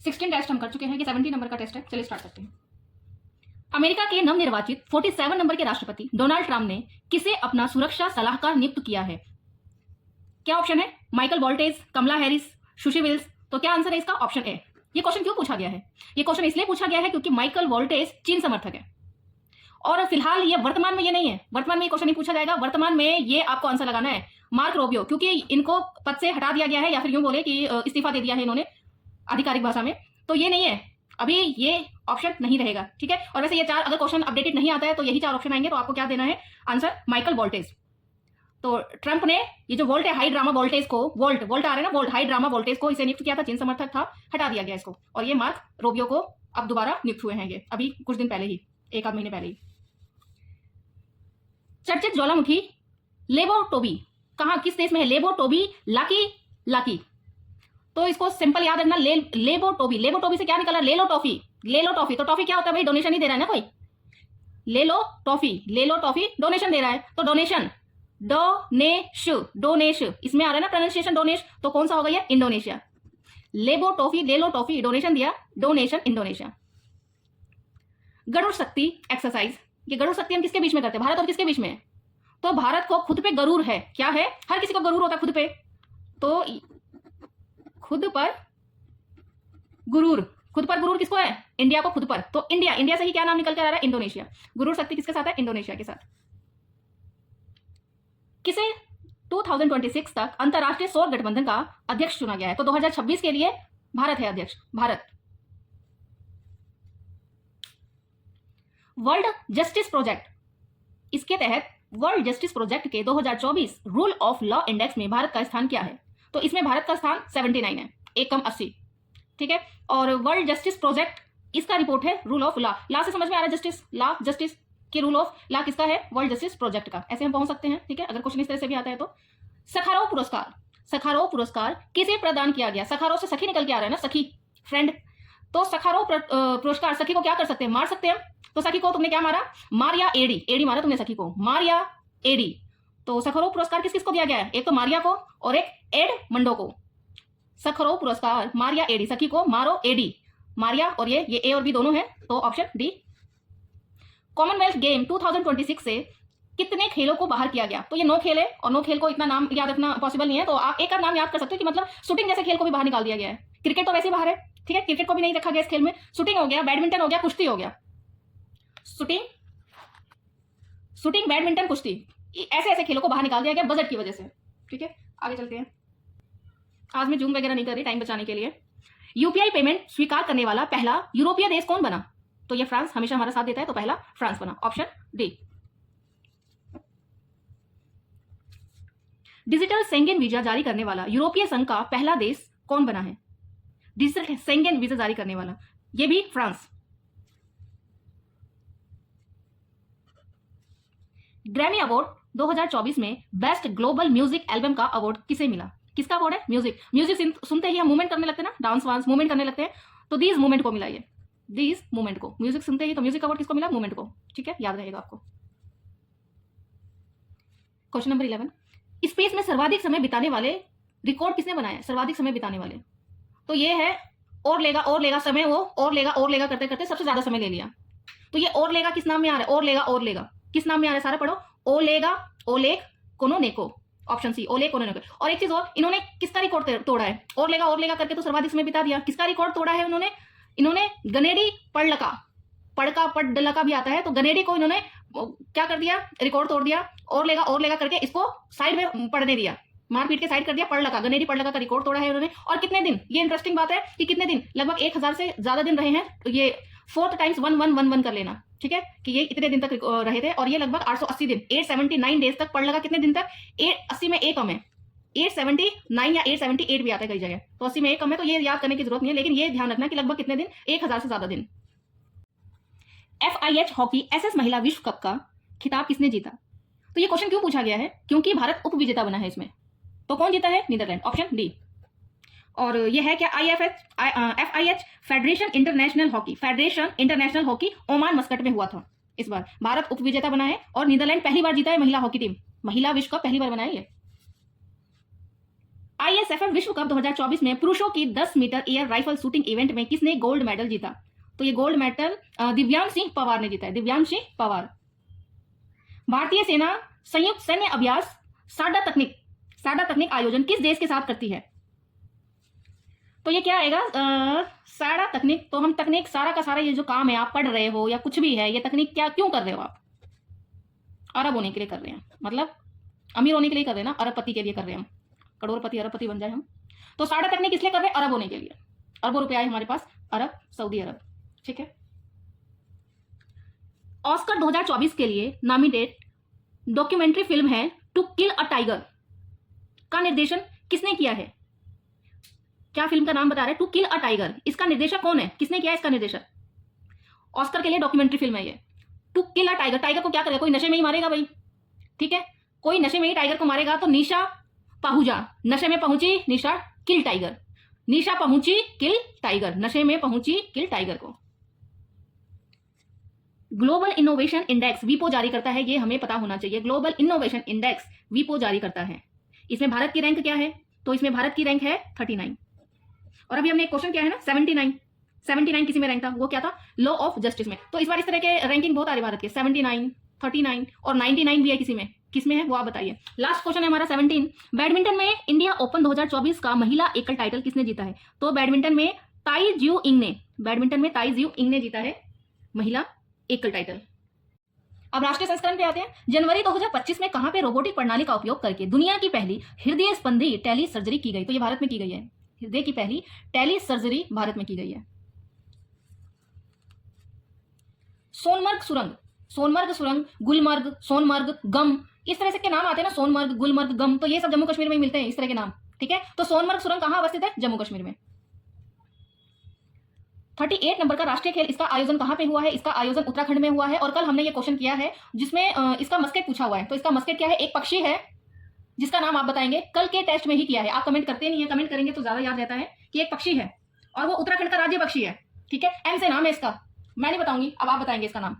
16 test हम कर चुके हैं, ये 17 नंबर का टेस्ट है। चलिए स्टार्ट करते हैं। अमेरिका के नवनिर्वाचित 47 नंबर के राष्ट्रपति डोनाल्ड ट्रंप ने किसे अपना सुरक्षा सलाहकार नियुक्त किया है? क्या ऑप्शन है? माइकल वॉल्टेज, कमला हैरिस, सुशी विल्स। तो क्या आंसर है इसका? Option A. ये क्वेश्चन क्यों पूछा गया है? ये क्वेश्चन इसलिए पूछा गया है क्योंकि माइकल वॉल्टेज चीन समर्थक है और फिलहाल ये वर्तमान में ये नहीं है, वर्तमान में ये क्वेश्चन नहीं पूछा जाएगा। वर्तमान में ये आपको आंसर लगाना है मार्क रोबियो, क्योंकि इनको पद से हटा दिया गया है या फिर यूं बोले कि इस्तीफा दे दिया है इन्होंने आधिकारिक भाषा में। तो ये नहीं है, अभी ये ऑप्शन नहीं रहेगा, ठीक है। और वैसे ये चार अगर क्वेश्चन अपडेटेड नहीं आता है तो यही चार ऑप्शन आएंगे। तो आपको क्या देना है आंसर? Michael voltage. तो ट्रंप ने ये जो वोल्ट है, हाई ड्रामा वोल्टेज को, वोल्ट आ रहा है ना, वोल्ट हाई ड्रामा वोल्टेज को इसे नियुक्त किया था, चीन समर्थक था, हटा दिया गया इसको। और ये मार्क रोबियो को अब दोबारा नियुक्त हुए हैं, ये अभी कुछ दिन पहले ही, एक आध महीने पहले ही। चर्चित ज्वालामुखी लेबो टोबी कहां, किस देश में है? लेबो टोबी लाकी। तो इसको सिंपल याद रखना, लेबो टोबी। लेबो टोबी से क्या निकला? ले लो टॉफी। तो टॉफी क्या होता है भाई? डोनेशन ही दे रहा है ना कोई। ले लो टॉफी डोनेशन दे रहा है। तो डोनेशन, डोनेश इसमें आ रहा है ना प्रोनाउंसिएशन डोनेश। तो कौन सा होगा ये? इंडोनेशिया। लेबो टॉफी, ले लो टॉफी, डोनेशन दिया, डोनेशन इंडोनेशिया। गरुड़ शक्ति एक्सरसाइज, ये गरुड़ शक्ति हम किसके बीच में करते हैं? भारत और किसके बीच में? तो भारत को खुद पे गरूर है। क्या है? हर किसी को गरूर होता है खुद पे। तो खुद पर गुरूर किसको है? इंडिया को खुद पर। तो इंडिया से ही क्या नाम निकल कर आ रहा है? इंडोनेशिया। गुरूर शक्ति किसके साथ है? इंडोनेशिया के साथ। किसे 2026 तक अंतरराष्ट्रीय सौर गठबंधन का अध्यक्ष चुना गया है? तो 2026 के लिए भारत है अध्यक्ष, भारत। वर्ल्ड जस्टिस प्रोजेक्ट, इसके तहत वर्ल्ड जस्टिस प्रोजेक्ट के 2024 रूल ऑफ लॉ इंडेक्स में भारत का स्थान क्या है? तो इसमें भारत का स्थान 79 है, 1 80, ठीक है। और वर्ल्ड जस्टिस प्रोजेक्ट इसका रिपोर्ट है रूल ऑफ लॉ से समझ में आ रहा है? जस्टिस लॉ, जस्टिस के रूल ऑफ लॉ किसका है? वर्ल्ड जस्टिस प्रोजेक्ट का। ऐसे हम पहुंच सकते हैं, ठीक है, अगर क्वेश्चन इस तरह से भी आता है तो। सखारोव पुरस्कार किसे प्रदान किया गया? सखारोव से सखी निकल के आ रहा है ना, सखी, फ्रेंड। तो सखारोव पुरस्कार सखी को क्या कर सकते हैं? मार सकते हैं। तो सखी को तुमने क्या मारा? मारिया एडी मारा तुमने सखी को, मारिया एडी। तो सखारोव पुरस्कार किस किस को दिया गया है? एक तो मारिया को और एक एड मंडो को। सखारोव पुरस्कार मारिया एडी, सखी को मारो एडी, मारिया, और ये ए और बी दोनों है, तो ऑप्शन डी। कॉमनवेल्थ गेम 2026 से कितने खेलों को बाहर किया गया? तो ये 9 खेल है, और 9 खेल को इतना नाम याद रखना पॉसिबल नहीं है। तो आप एक आध नाम याद कर सकते हो कि मतलब शूटिंग जैसे खेल को भी बाहर निकाल दिया गया है। क्रिकेट तो वैसे ही बाहर है, ठीक है, क्रिकेट को भी नहीं रखा गया इस खेल में। शूटिंग हो गया, बैडमिंटन हो गया, कुश्ती हो गया। शूटिंग, बैडमिंटन, कुश्ती, ऐसे खेलों को बाहर निकाल दिया गया बजट की वजह से, ठीक है। आगे चलते हैं। आज मैं जूम वगैरह नहीं कर रही टाइम बचाने के लिए। यूपीआई पेमेंट स्वीकार करने वाला पहला यूरोपीय देश कौन बना? तो ये फ्रांस हमेशा हमारा साथ देता है, तो पहला फ्रांस बना, option D. Digital Schengen visa जारी करने वाला यूरोपीय संघ का पहला देश कौन बना है? डिजिटल शेंगेन वीजा जारी करने वाला, ये भी फ्रांस। ग्रैमी अवार्ड 2024 में बेस्ट ग्लोबल म्यूजिक एल्बम का अवार्ड किसे मिला? किसका अवार्ड है? म्यूजिक सुनते ही हम मूवमेंट करने लगते हैं ना, डांस वांस मूवमेंट करने लगते हैं, तो दीज मूवमेंट को मिला ये, दीज मूवमेंट को। म्यूजिक सुनते ही तो म्यूजिक अवार्ड किसको मिला? मूवमेंट को, ठीक है, याद रहेगा आपको। क्वेश्चन नंबर 11, स्पेस में सर्वाधिक समय बिताने वाले रिकॉर्ड किसने बनाया है? सर्वाधिक समय बिताने वाले, तो ये है और लेगा समय, वो और लेगा करते करते सबसे ज्यादा समय ले लिया। तो ये और लेगा किस नाम में आ रहा है? और लेगा किस नाम में आ रहा है? सारा पढ़ो। Oleg Kononenko, option C, Oleg Kononenko. और एक चीज और, इन्होंने किसका रिकॉर्ड तोड़ा है? और लेगा करके तो सर्वाधिक समय बिता दिया। किसका रिकॉर्ड तोड़ा है इन्होंने गनेडी पड़लका भी आता है, तो गनेडी को इन्होंने क्या कर दिया? रिकॉर्ड तोड़ दिया। और लेगा करके इसको साइड में पढ़ने दिया, मारपीट के साइड कर दिया। गनेडी पड़लका का रिकॉर्ड तोड़ा है उन्होंने। और कितने दिन, ये इंटरेस्टिंग बात है कि कितने दिन, लगभग 1000 से ज्यादा दिन रहे हैं। तो ये 4 टाइम्स 1 कर लेना, ठीक है, कि ये इतने दिन तक रहे थे। और ये लगभग 880 दिन, 879 डेज तक पड़ लगा। कितने दिन तक? 80 में एक कम है, 879 या 878 भी आता है कई जगह, तो 80 में एक कम है, तो ये याद करने की जरूरत नहीं है। लेकिन ये ध्यान रखना कि लगभग कितने दिन? 1000 से ज्यादा दिन। FIH हॉकी SS महिला विश्व कप का खिताब किसने जीता? तो ये क्वेश्चन क्यों पूछा गया है? क्योंकि भारत उप विजेता बना है इसमें। तो कौन जीता है? Netherland, option D. और ये है क्या? FIH federation international hockey Oman Muscat में हुआ था। इस बार भारत उप विजेता बना है और नीदरलैंड पहली बार जीता है महिला हॉकी टीम, महिला विश्व कप पहली बार बना है ये। ISFF विश्व कप 2024 में पुरुषों की 10 metre air rifle shooting event में किसने गोल्ड मेडल जीता? तो ये गोल्ड मेडल दिव्यांश सिंह पवार ने जीता है, दिव्यांश सिंह पवार। भारतीय सेना संयुक्त सैन्य अभ्यास साडा तकनीक आयोजन किस देश के साथ करती है? तो ये क्या आएगा? साडा तकनीक। तो हम तकनीक सारा का सारा ये जो काम है आप पढ़ रहे हो या कुछ भी है, ये तकनीक क्या क्यों कर रहे हो आप? अरब होने के लिए कर रहे हैं, मतलब अमीर होने के लिए कर रहे हैं ना, अरबपति के लिए कर रहे हैं हम, करोड़पति अरबपति बन जाए हम। तो साडा तकनीक इसलिए कर रहे हैं अरब होने के लिए, अरबों रुपया है हमारे पास, अरब, सऊदी अरब, ठीक है। ऑस्कर 2024 के लिए नॉमिनेट डॉक्यूमेंट्री फिल्म है टू किल अ टाइगर का निर्देशन किसने किया है? क्या फिल्म का नाम बता रहा है? To kill a tiger. इसका निर्देशक कौन है? किसने किया इसका निर्देशक? ऑस्कर के लिए डॉक्यूमेंट्री फिल्म है ये, to kill a tiger. Tiger को क्या करेगा? कोई नशे में ही मारेगा भाई, ठीक है, कोई नशे में ही टाइगर को मारेगा। तो निशा पाहुजा, नशे में पहुंची निशा, किल टाइगर। निशा पहुंची किल टाइगर, नशे में पहुंची किल टाइगर को। ग्लोबल इनोवेशन इंडेक्स वीपो जारी करता है, ये हमें पता होना चाहिए। ग्लोबल इनोवेशन इंडेक्स वीपो जारी करता है। इसमें भारत की रैंक क्या है? तो इसमें भारत की रैंक है 39। और अभी हमने एक क्वेश्चन किया है ना 79 किसी में रैंक था, वो क्या था? लॉ ऑफ जस्टिस में। तो इस बार इस तरह के रैंकिंग बहुत आ रही भारत के, 79, 39 और 99 भी है किसी में, किसमें है वो आप बताइए। लास्ट क्वेश्चन है हमारा 17। बैडमिंटन में इंडिया ओपन 2024 का महिला एकल टाइटल किसने जीता है? तो बैडमिंटन में ताई जिऊ इंग ने जीता है महिला एकल टाइटल। अब राष्ट्रीय संस्करण पे आते हैं। जनवरी 2025 में कहां पे रोबोटिक प्रणाली का उपयोग करके दुनिया की पहली हृदय संबंधी टेली सर्जरी की गई? तो ये भारत में की गई है, हृदय की पहली टेली सर्जरी भारत में की गई है। सोनमर्ग सुरंग, गुलमर्ग, सोनमर्ग, गम, इस तरह से के नाम आते हैं ना, सोनमर्ग, गुलमर्ग, गम, तो ये सब जम्मू कश्मीर में मिलते हैं इस तरह के नाम, ठीक है। तो सोनमर्ग सुरंग कहां अवस्थित है? जम्मू कश्मीर में। 38 नंबर का राष्ट्रीय खेल, इसका आयोजन कहां पे हुआ है? इसका आयोजन उत्तराखंड में हुआ है। और कल हमने ये क्वेश्चन किया है जिसमें इसका मस्केट पूछा हुआ है। तो इसका मस्केट क्या है? एक पक्षी है जिसका नाम आप बताएंगे, कल के टेस्ट में ही किया है। आप कमेंट करते नहीं है, कमेंट करेंगे तो ज्यादा याद रहता है कि एक पक्षी है और वो उत्तराखंड का राज्य पक्षी है, ठीक है। एम से नाम है इसका, मैं नहीं बताऊंगी, अब आप बताएंगे इसका नाम।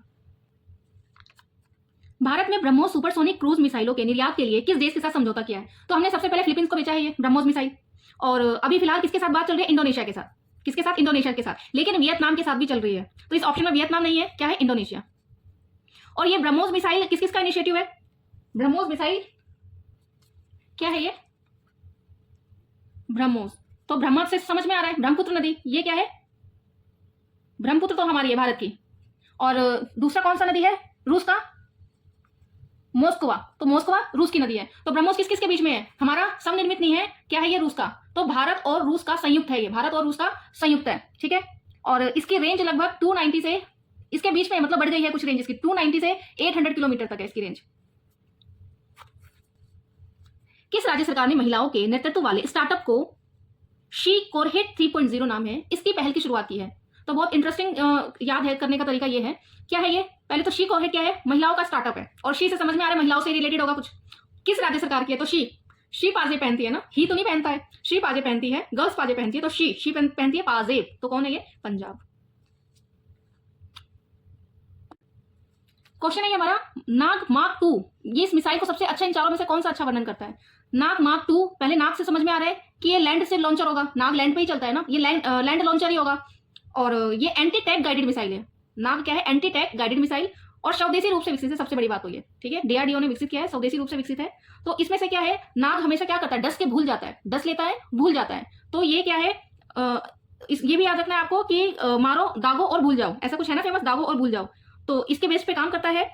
भारत में ब्रह्मोस सुपरसोनिक क्रूज मिसाइलों के निर्यात के लिए किस देश के साथ समझौता किया है? तो हमने सबसे पहले फिलीपींस को बेचा है ये ब्रह्मोस मिसाइल। और अभी फिलहाल किसके साथ बात चल रही है? इंडोनेशिया के साथ। किसके साथ? इंडोनेशिया के साथ। लेकिन वियतनाम के साथ भी चल रही है, तो इस ऑप्शन में वियतनाम नहीं है, क्या है? इंडोनेशिया। और ये ब्रह्मोस मिसाइल किस किस का इनिशिएटिव है? ब्रह्मोस मिसाइल क्या है ये? ब्रह्मोस, तो ब्रह्मोस से समझ में आ रहा है ब्रह्मपुत्र नदी, ये क्या है? ब्रह्मपुत्र तो हमारी है भारत की। और दूसरा कौन सा नदी है? रूस का मोस्कवा, तो मोस्कवा रूस की नदी है। तो ब्रह्मोस किस किस के बीच में है? हमारा समनिर्मित नहीं है, क्या है ये? रूस का। तो भारत और रूस का संयुक्त है ये, भारत और रूस का संयुक्त है, ठीक है। और इसकी रेंज लगभग 290 से, इसके बीच में मतलब बढ़ गई है कुछ रेंज इसकी, 290 से 800 किलोमीटर तक है इसकी रेंज। किस राज्य सरकार ने महिलाओं के नेतृत्व वाले स्टार्टअप को शी कोरहेट 3.0 नाम है, इसकी पहल की शुरुआत की है? तो बहुत इंटरेस्टिंग याद है करने का तरीका ये है, क्या है ये? पहले तो शी कोरहेट क्या है? महिलाओं का स्टार्टअप है, और शी से समझ में आ रहा है महिलाओं से रिलेटेड होगा कुछ। किस राज्य सरकार की है? तो शी पाजे पहनती है ना, ही तो नहीं पहनता है, शी पाजे पहनती है, गर्ल्स पाजे पहनती है, तो शी पहनती है पाजेब, तो कौन है ये? पंजाब। क्वेश्चन है हमारा नाग मार्क 2, ये इस मिसाइल को सबसे अच्छा इन चारों में से कौन सा अच्छा वर्णन करता है? नाग मार्क 2, पहले नाग से समझ में आ रहा है कि ये लैंड से लॉन्चर होगा, नाग लैंड पे ही चलता है ना, ये लैंड लॉन्चर ही होगा। और ये एंटी टैंक गाइडेड मिसाइल है। नाग क्या है? एंटी टैंक गाइडेड मिसाइल, और स्वदेशी रूप से विकसित है, सबसे बड़ी बात तो ये, ठीक है। डीआरडीओ ने विकसित किया है, स्वदेशी रूप से विकसित है। तो इसमें से क्या है? नाग हमेशा क्या करता है? डस के भूल जाता है, डस लेता है, भूल जाता है। तो ये क्या है? ये भी याद रखना है आपको कि मारो, दागो और भूल जाओ, ऐसा कुछ है ना फेमस, दागो और भूल जाओ। तो इसके बेस पे काम करता है।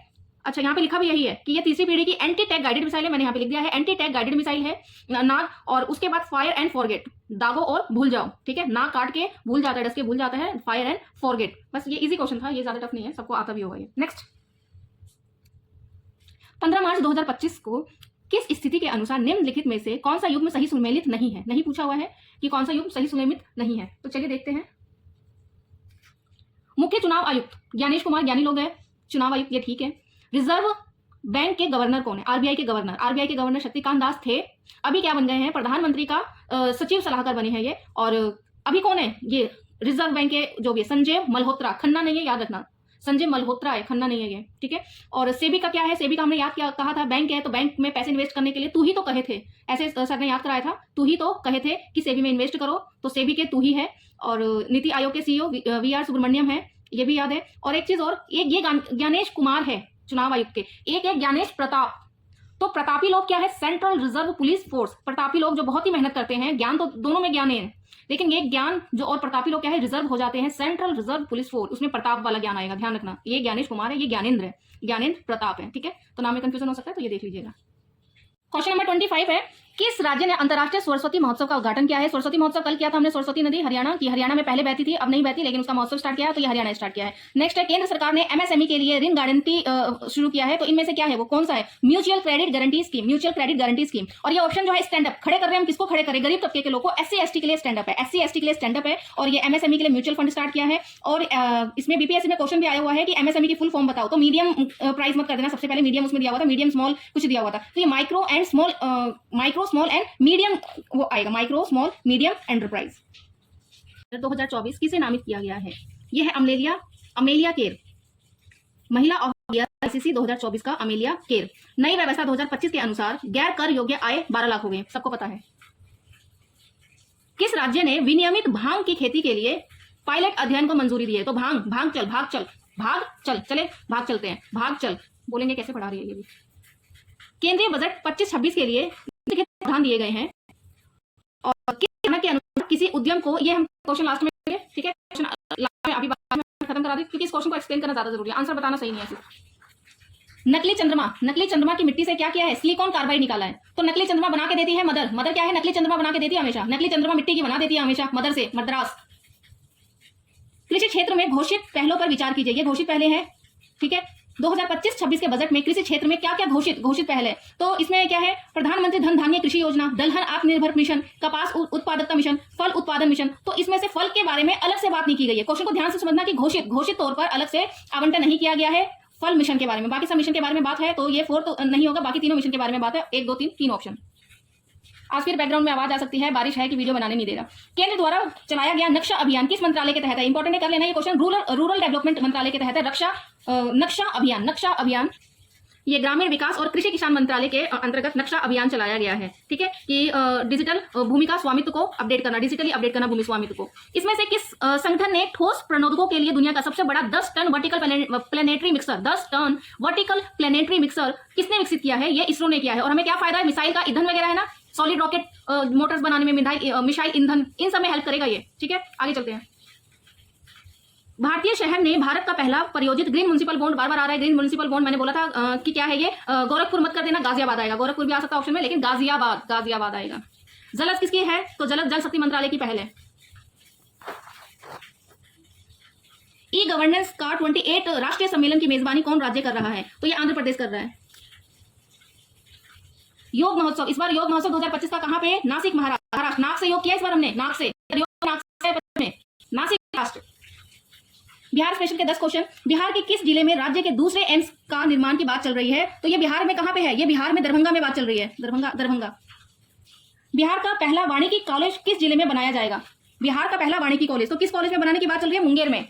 अच्छा, यहाँ पे लिखा भी यही है कि ये तीसरी पीढ़ी की एंटी टैंक गाइडेड मिसाइल है, मैंने यहाँ पे लिख दिया है एंटी टैंक गाइडेड मिसाइल है नाग। और उसके बाद फायर एंड फॉरगेट, दागो और भूल जाओ, ठीक है। नाग काट के भूल जाता है, डस के भूल जाता है, फायर एंड फॉरगेट। बस ये इजी क्वेश्चन था, ये ज्यादा टफ नहीं है, सबको आता भी होगा ये। नेक्स्ट, 15 मार्च 2025 को किस स्थिति के अनुसार निम्नलिखित में से कौन सा युग्म सही सुमेलित नहीं है? नहीं पूछा हुआ है कि कौन सा युग्म सही सुमेलित नहीं है, तो चलिए देखते हैं। मुख्य चुनाव आयुक्त ज्ञानेश कुमार ज्ञानी लोग है, चुनाव आयुक्त, ये ठीक है। रिजर्व बैंक के गवर्नर कौन है? आरबीआई के गवर्नर शक्तिकांत दास थे, अभी क्या बन गए हैं? प्रधानमंत्री का सचिव सलाहकार बने हैं ये। और अभी कौन है ये रिजर्व बैंक के जो भी? संजय मल्होत्रा, खन्ना नहीं है, याद रखना, संजय मल्होत्रा है, खन्ना नहीं है ये, ठीक है। और सेबी का क्या है, सेबी का हमने याद किया, कहा था बैंक है, तो बैंक में पैसे इन्वेस्ट करने के लिए तू ही तो कहे थे, ऐसे सर ने याद कराया था, तू ही तो कहे थे कि सेबी में इन्वेस्ट करो, तो सेबी के तू ही है। और नीति आयोग के सीईओ वी आर सुब्रमण्यम है, ये भी याद है। और एक चीज और, एक ये ज्ञानेश कुमार है चुनाव आयुक्त के, एक है ज्ञानेश प्रताप। तो प्रतापी लोग क्या है, सेंट्रल रिजर्व पुलिस फोर्स, प्रतापी लोग जो बहुत ही मेहनत करते हैं, ज्ञान तो दोनों में ज्ञान है, लेकिन ये ज्ञान जो और प्रतापी लोग क्या है, रिजर्व हो जाते हैं सेंट्रल रिजर्व पुलिस फोर्स, उसमें प्रताप वाला ज्ञान आएगा, ध्यान रखना। ये ज्ञानेश कुमार है, ये ज्ञानेंद्र है, ज्ञानेंद्र प्रताप है, ठीक है। तो नाम में कंफ्यूजन हो सकता है, तो ये देख लीजिएगा। क्वेश्चन नंबर 25 है, किस राज्य ने अंतर्राष्ट्रीय सरस्वती महोत्सव का उद्घाटन किया है? सरस्वती महोत्सव कल किया था हमने, सरस्वती नदी हरियाणा की, हरियाणा में पहले बहती थी, अब नहीं बहती, लेकिन उसका महोत्सव स्टार्ट किया है, तो ये हरियाणा स्टार्ट किया है। नेक्स्ट है, केंद्र सरकार ने एमएसएमई के लिए ऋण गारंटी शुरू किया है, तो इनमें से क्या है, वो कौन सा है? Mutual credit guarantee scheme, mutual credit guarantee scheme. और ये ऑप्शन जो है स्टैंड अप, खड़े कर रहे हैं हम, किसको खड़े करें? गरीब तबके के लोगों को, एससी एसटी के लिए स्टैंड अप है, एससी एसटी के लिए स्टैंड अप है। और ये एमएसएमई के लिए म्यूचुअल फंड स्टार्ट किया है। और इसमें बीपीएससी में क्वेश्चन भी आया हुआ है कि एमएसएमई की फुल फॉर्म बताओ, तो मीडियम प्राइस मत कर देना, सबसे पहले मीडियम उसमें दिया हुआ था, मीडियम स्मॉल कुछ दिया हुआ था, तो ये माइक्रो स्मॉल एंड मीडियम वो आएगा, माइक्रो स्मॉल मीडियम एंटरप्राइज। 2024 किसे नामित किया गया है? यह है अमेलिया केर, महिला ऑफ ईयर आईसीसी 2024 का अमेलिया केर। नई व्यवस्था 2025 के अनुसार गैर कर योग्य आय 12 लाख हो गए, सबको पता है। किस राज्य ने विनियमित भांग की खेती के लिए पायलट अध्ययन को मंजूरी दी है? तो भाग चल बोलेंगे, कैसे पढ़ा रही है ये भी। केंद्रीय बजट 25-26 के लिए प्रावधान दिए गए हैं, और के अनुसार किसी उद्यम को, ये हम क्वेश्चन लास्ट में, ठीक है, क्वेश्चन लास्ट में अभी बाद में खत्म करा दी, क्योंकि इस क्वेश्चन को एक्सप्लेन करना ज्यादा जरूरी है, आंसर बताना सही नहीं है सिर्फ। नकली चंद्रमा की मिट्टी से क्या किया है? सिलिकॉन कार्बाइड निकाला है। तो नकली चंद्रमा बना के देती है मदर क्या है? नकली चंद्रमा बना के देती है हमेशा, नकली चंद्रमा मिट्टी की बना देती है हमेशा, मदर से, मद्रास। कृषि क्षेत्र में घोषित पहलों पर विचार कीजिए, ये घोषित पहले हैं, ठीक है। 2025-26 के बजट में कृषि क्षेत्र में क्या क्या घोषित पहल है? तो इसमें क्या है? प्रधानमंत्री धन धान्य कृषि योजना, दलहन आत्मनिर्भर मिशन, कपास उत्पादकता मिशन, फल उत्पादन मिशन। तो इसमें से फल के बारे में अलग से बात नहीं की गई है। क्वेश्चन को ध्यान से समझना कि घोषित तौर पर अलग से आवंटन नहीं किया गया है फल मिशन के बारे में, बाकी सब मिशन के बारे में बात है, तो ये 4 तो नहीं होगा, बाकी तीनों मिशन के बारे में बात है, 1 2 3 ऑप्शन। आज फिर बैकग्राउंड में आवाज आ सकती है, बारिश है कि वीडियो बनाने नहीं दे रहा। केंद्र द्वारा चलाया गया नक्शा अभियान किस मंत्रालय के तहत है? इंपॉर्टेंट है, कर लेना ये क्वेश्चन। रूरल डेवलपमेंट मंत्रालय के तहत है नक्शा अभियान। ये ग्रामीण विकास और कृषि किसान मंत्रालय के अंतर्गत नक्शा अभियान चलाया गया है, ठीक है, कि डिजिटल भूमि का स्वामित्व को अपडेट करना, डिजिटली अपडेट करना भूमि स्वामित्व को। इसमें से किस संगठन ने ठोस प्रणोदकों के लिए दुनिया का सबसे बड़ा 10 ton vertical planetary mixer, 10 ton vertical planetary mixer किसने विकसित किया है? ये इसरो ने किया है। और हमें क्या फायदा है? मिसाइल का ईंधन वगैरह है ना, सॉलिड रॉकेट मोटर्स बनाने में, मिसाइल ईंधन, इन सब में हेल्प करेगा ये, ठीक है। आगे चलते हैं। भारतीय शहर ने भारत का पहला परियोजित ग्रीन म्युनिसिपल बॉन्ड, बार बार आ रहा है ग्रीन म्युनिसिपल बॉन्ड, मैंने बोला था कि क्या है ये, गोरखपुर मत कर देना, गाजियाबाद आएगा, गोरखपुर भी आ सकता है ऑप्शन में, लेकिन गाजियाबाद आएगा। जलज किसकी है? तो जलज जल शक्ति मंत्रालय की पहल है। ई गवर्नेंस का 28 राष्ट्रीय सम्मेलन की मेजबानी कौन राज्य कर रहा है? तो ये आंध्र प्रदेश कर रहा है। योग महोत्सव, इस बार योग महोत्सव 2025 का कहां पे है? नासिक, महाराष्ट्र। नाक से योग किया इस बार हमने, नाक से, नासिक राष्ट्र। बिहार स्पेशल के 10 क्वेश्चन। बिहार के किस जिले में राज्य के दूसरे एम्स का निर्माण की बात चल रही है? तो ये बिहार में कहां पे है? ये बिहार में दरभंगा में बात चल रही है, दरभंगा। बिहार का पहला वानिकी कॉलेज किस जिले में बनाया जाएगा? बिहार का पहला वानिकी कॉलेज, तो किस कॉलेज में बनाने की बात चल रही है? मुंगेर में।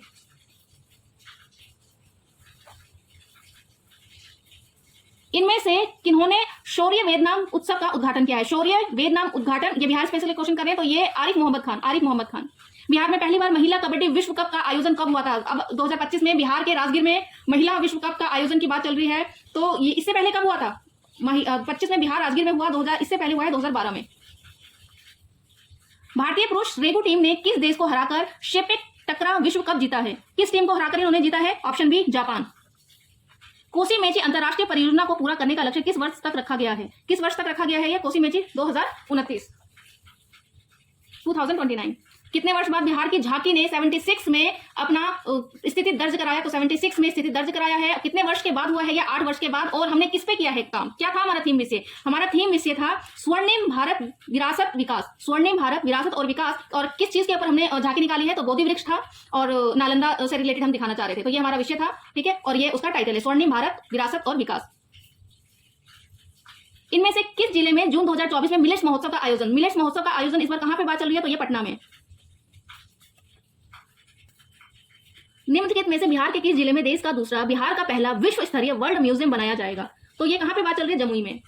इनमें से किन्होंने शौर्य वेदनाम उत्सव का उद्घाटन किया है? शौर्य वेदनाम उद्घाटन, ये बिहार स्पेशल क्वेश्चन कर रहे हैं, तो ये आरिफ मोहम्मद खान। बिहार में पहली बार महिला कबड्डी विश्व कप का आयोजन कब हुआ था? अब 2025 में बिहार के राजगीर में महिला विश्व कप का आयोजन की बात चल रही है, तो ये इससे पहले कब हुआ था? 25 में बिहार राजगीर में हुआ, इससे पहले हुआ है 2012 में। भारतीय पुरुष रेगू टीम ने किस देश को हराकर शेपेक टकरा विश्व कप जीता है? किस टीम को हराकर इन्होंने जीता है? Option B, Japan. Kosi Mechi अंतरराष्ट्रीय परियोजना को पूरा करने का लक्ष्य किस वर्ष तक रखा गया है? किस वर्ष तक रखा गया है? यह कोसी मेची 2029। कितने वर्ष बाद बिहार की झांकी ने 76 में अपना स्थिति दर्ज कराया? तो 76 में स्थिति दर्ज कराया है। कितने वर्ष के बाद हुआ है? या 8 वर्ष के बाद। और हमने किस पे किया है काम? क्या था हमारा थीम विषय? हमारा थीम विषय था स्वर्णिम भारत विरासत विकास, स्वर्णिम भारत विरासत और विकास। और किस चीज के ऊपर हमने झांकी निकाली है? तो बोधि वृक्ष था और नालंदा से रिलेटेड हम दिखाना चाह रहे थे, तो ये हमारा विषय था, ठीक है। और ये उसका टाइटल है स्वर्णिम भारत विरासत और विकास। इनमें से किस जिले में जून 2024 में मिलेट्स महोत्सव का आयोजन? मिलेट्स महोत्सव का आयोजन इस बार कहां पे बात चल रही है? तो ये पटना में। निम्नलिखित में से बिहार के किस जिले में देश का दूसरा, बिहार का पहला विश्व स्तरीय वर्ल्ड म्यूजियम बनाया जाएगा? तो ये कहां पे बात चल रही है? जमुई में।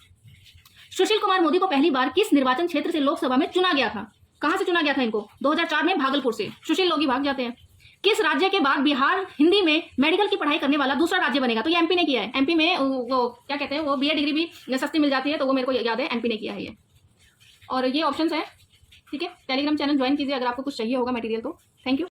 सुशील कुमार मोदी को पहली बार किस निर्वाचन क्षेत्र से लोकसभा में चुना गया था? कहां से चुना गया था इनको? 2004 में भागलपुर से। सुशील लोग ही भाग जाते हैं। किस राज्य के बाद बिहार हिंदी में मेडिकल की पढ़ाई करने वाला दूसरा राज्य बनेगा? तो ये एमपी ने किया है। एमपी में वो क्या कहते हैं, वो बीए डिग्री भी सस्ती मिल जाती है, तो वो मेरे को याद है, एमपी ने किया है ये। और ये ऑप्शंस है, ठीक है। टेलीग्राम चैनल ज्वाइन कीजिए अगर आपको कुछ चाहिए होगा मटेरियल तो। Thank you.